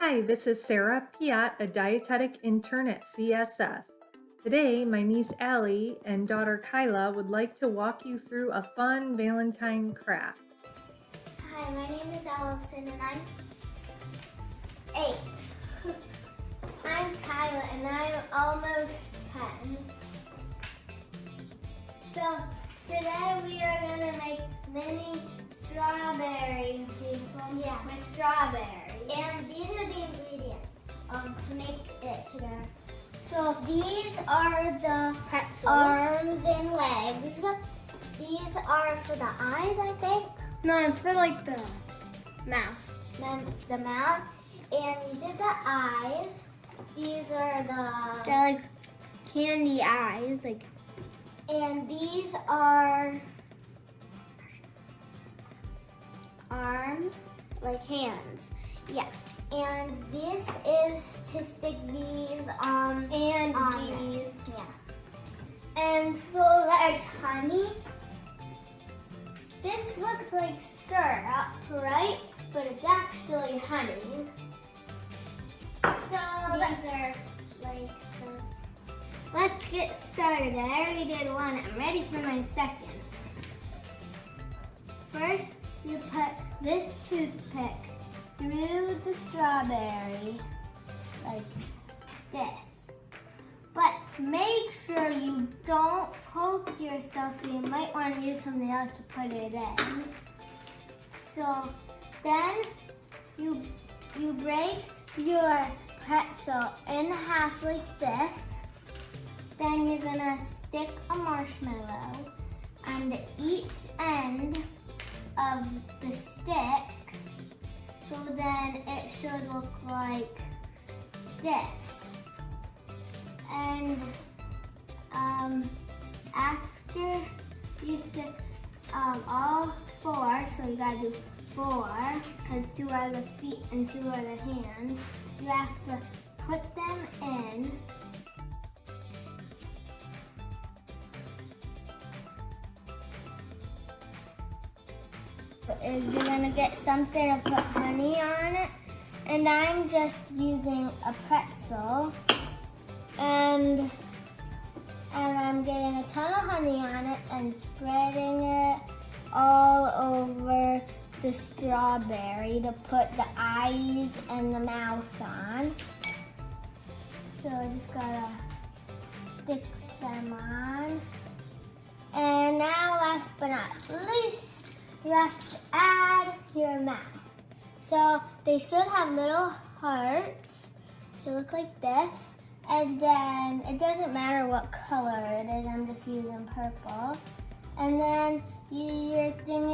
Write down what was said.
Hi, this is Sara Piat, a dietetic intern at CSS. Today, my niece Allie and daughter Kyla would like to walk you through a fun Valentine craft. Hi, my name is Allison and I'm 8. I'm Kyla and I'm almost 10. So today we are going to make mini strawberry people with strawberries. And these are the ingredients to make it together. So these are the pretzels. Arms and legs. These are for the eyes, I think. No, it's for like the mouth. The mouth. And you did the eyes. These are They're like candy eyes. And these are arms, like hands. Yeah. And this is to stick these on these. Yeah. And so that's honey. This looks like syrup, right? But it's actually honey. So let's get started. I already did one. I'm ready for my second. First, you put this toothpick through the strawberry like this. But make sure you don't poke yourself, so you might want to use something else to put it in. So then you break your pretzel in half like this. Then you're gonna stick a marshmallow on each end of the stick. So then it should look like this. And after you stick all 4, so you gotta do 4, because 2 are the feet and 2 are the hands, you have to put them in. Is you're gonna get something to put honey on it, and I'm just using a pretzel, and I'm getting a ton of honey on it and spreading it all over the strawberry to put the eyes and the mouth on. So I just gotta stick them on, and now last but not least, you have to add your mouth. So they should have little hearts. Should look like this. And then it doesn't matter what color it is. I'm just using purple. And then your thing